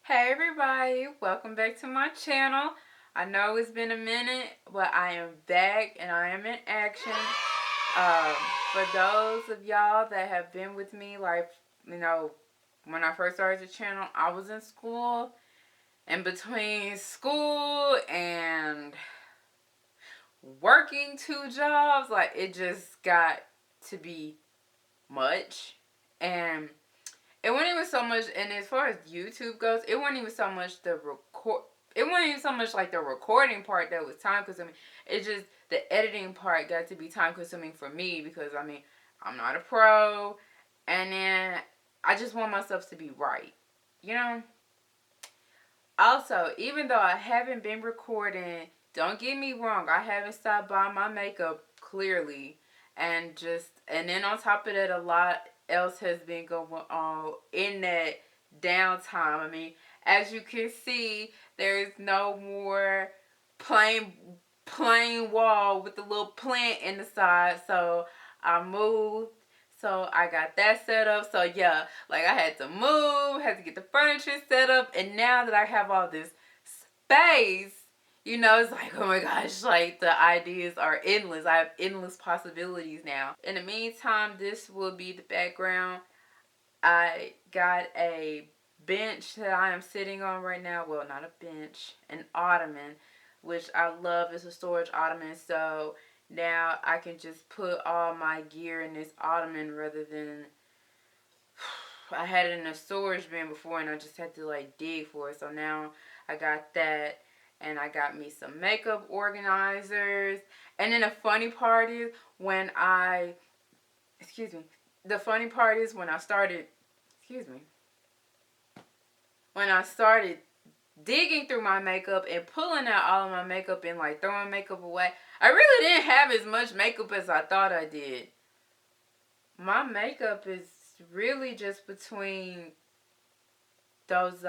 Hey everybody, welcome back to my channel. I know it's been a minute, but I am back and I am in action. For those of y'all that have been with me, like, when I first started the channel, I was in school. And between school and working 2 jobs, like, it just got to be much. And it wasn't even so much, and as far as YouTube goes, it wasn't even so much the record. It wasn't even so much like the recording part that was time consuming. It's just the editing part got to be time consuming for me because I'm not a pro, and then I just want myself to be right, you know. Also, even though I haven't been recording, don't get me wrong, I haven't stopped buying my makeup clearly, and then on top of that, a lot else has been going on in that downtime. As you can see, there's no more plain wall with the little plant in the side, so I moved. So I got that set up. So yeah, like I had to move, had to get the furniture set up, and now that I have all this space, it's like, oh my gosh, like the ideas are endless. I have endless possibilities now. In the meantime, this will be the background. I got a bench that I am sitting on right now. Well, not a bench, an ottoman, which I love. It's a storage ottoman, so now I can just put all my gear in this ottoman rather than I had it in a storage bin before and I just had to like dig for it. So now I got that, and I got me some makeup organizers. And then the funny part is when I started when I started digging through my makeup and pulling out all of my makeup and like throwing makeup away, I really didn't have as much makeup as I thought I did. My makeup is really just between those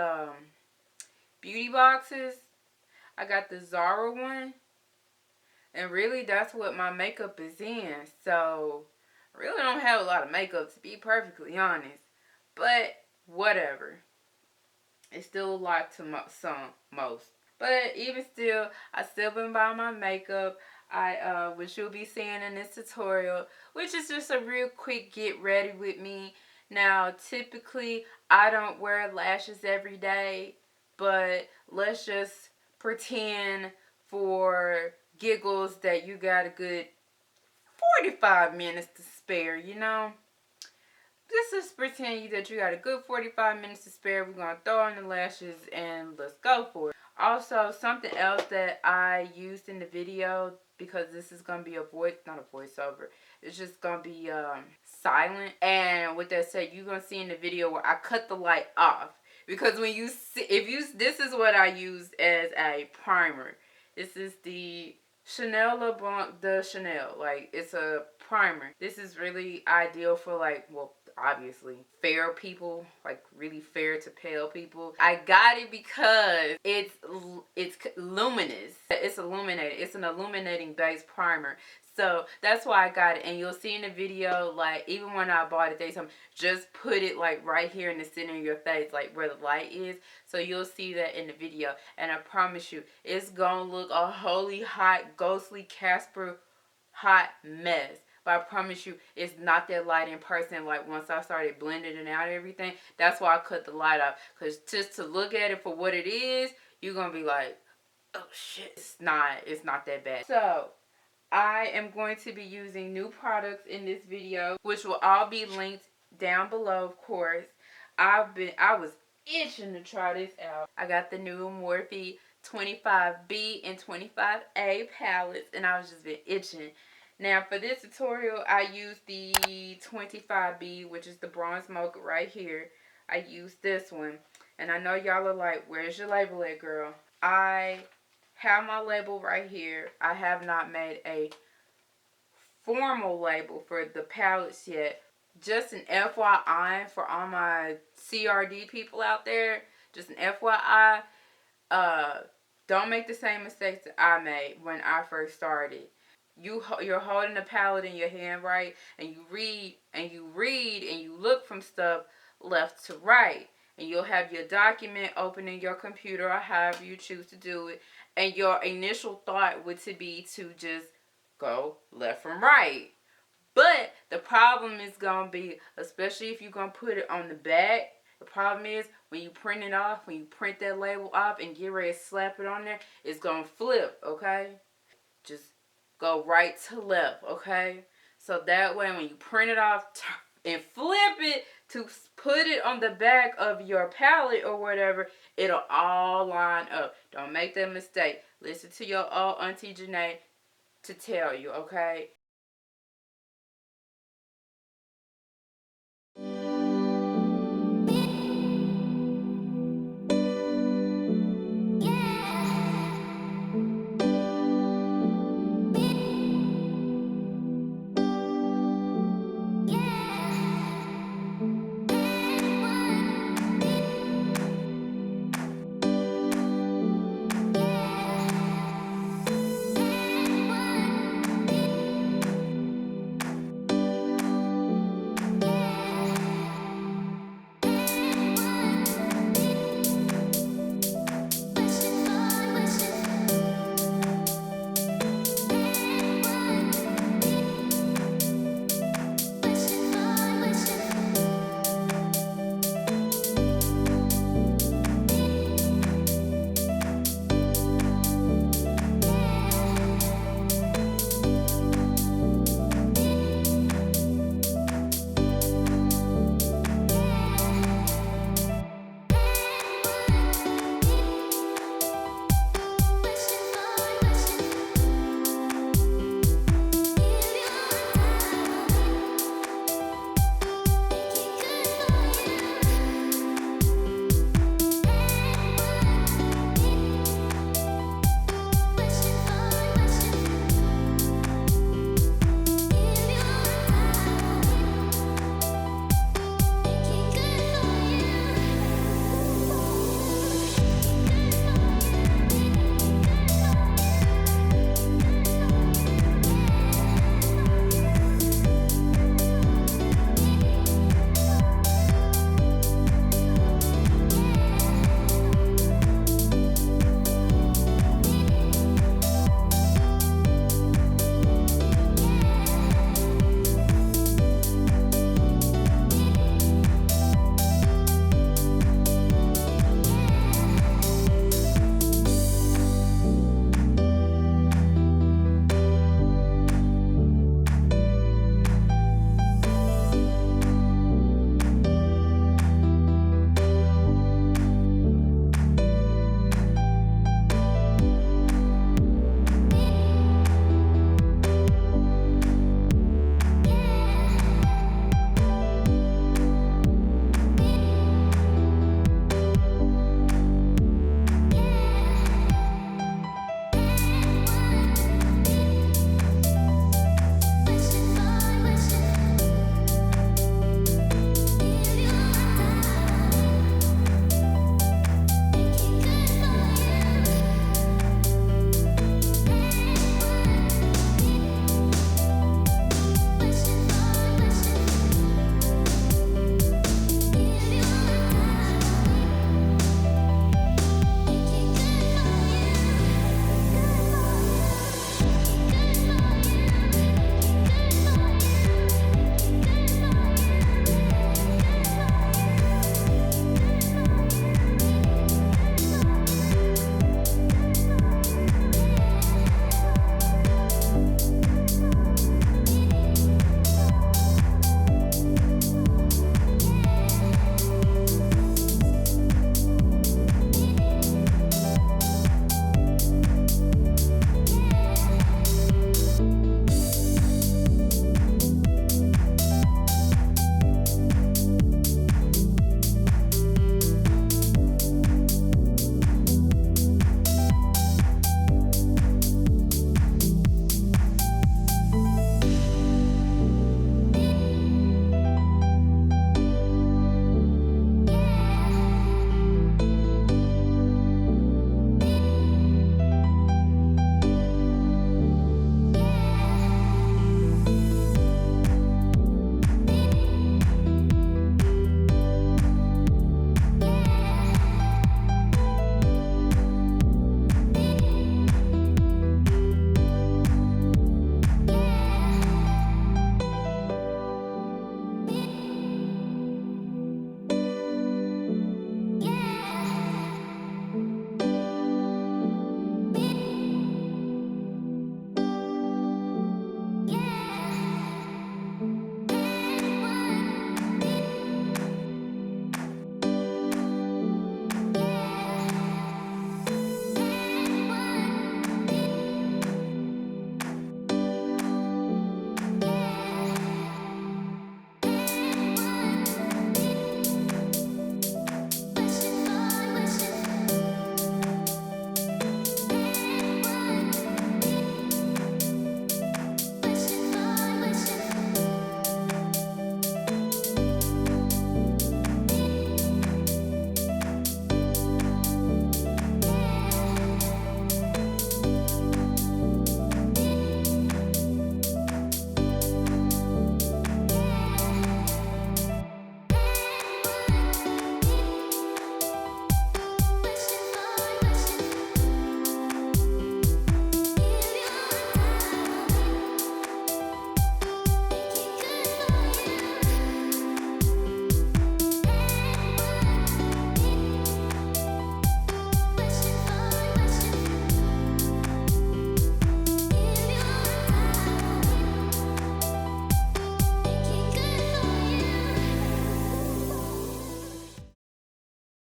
beauty boxes. I got the Zara one, and really that's what my makeup is in. So I really don't have a lot of makeup, to be perfectly honest, but whatever. It's still a lot to most. But even still, I still been buying my makeup. Which you'll be seeing in this tutorial, which is just a real quick get ready with me. Now, typically, I don't wear lashes every day, but let's just pretend for giggles that you got a good 45 minutes to spare, Just pretend that you got a good 45 minutes to spare. We're going to throw on the lashes and let's go for it. Also, something else that I used in the video, because this is going to be not a voiceover. It's just going to be silent. And with that said, you're going to see in the video where I cut the light off. Because when you see, this is what I used as a primer. This is the Chanel LeBlanc de Chanel. Like, it's a primer. This is really ideal for obviously fair people, like really fair to pale people. I got it because it's luminous. It's illuminated. It's an illuminating base primer. So that's why I got it. And you'll see in the video, like, even when I bought it, they told me just put it like right here in the center of your face, like where the light is. So you'll see that in the video. And I promise you, it's gonna look a holy hot, ghostly Casper hot mess. But I promise you, it's not that light in person. Like, once I started blending it out everything, that's why I cut the light off. Because just to look at it for what it is, you're going to be like, oh shit, it's not that bad. So, I am going to be using new products in this video, which will all be linked down below, of course. I was itching to try this out. I got the new Morphe 25B and 25A palettes, and I was just been itching. Now, for this tutorial, I used the 25B, which is the bronze mocha right here. I used this one. And I know y'all are like, where's your label at, girl? I have my label right here. I have not made a formal label for the palettes yet. Just an FYI for all my CRD people out there. Just an FYI. Don't make the same mistakes that I made when I first started. You're holding the palette in your hand, right? And you read and you look from stuff left to right. and you'll have your document open in your computer or however you choose to do it, and your initial thought would to be to just go left from right. But the problem is going to be, especially if you're going to put it on the back, the problem is when you print it off, when you print that label off and get ready to slap it on there, it's going to flip, okay? Just go right to left, okay? So that way when you print it off and flip it to put it on the back of your palette or whatever, it'll all line up. Don't make that mistake. Listen to your old Auntie Janay to tell you, okay?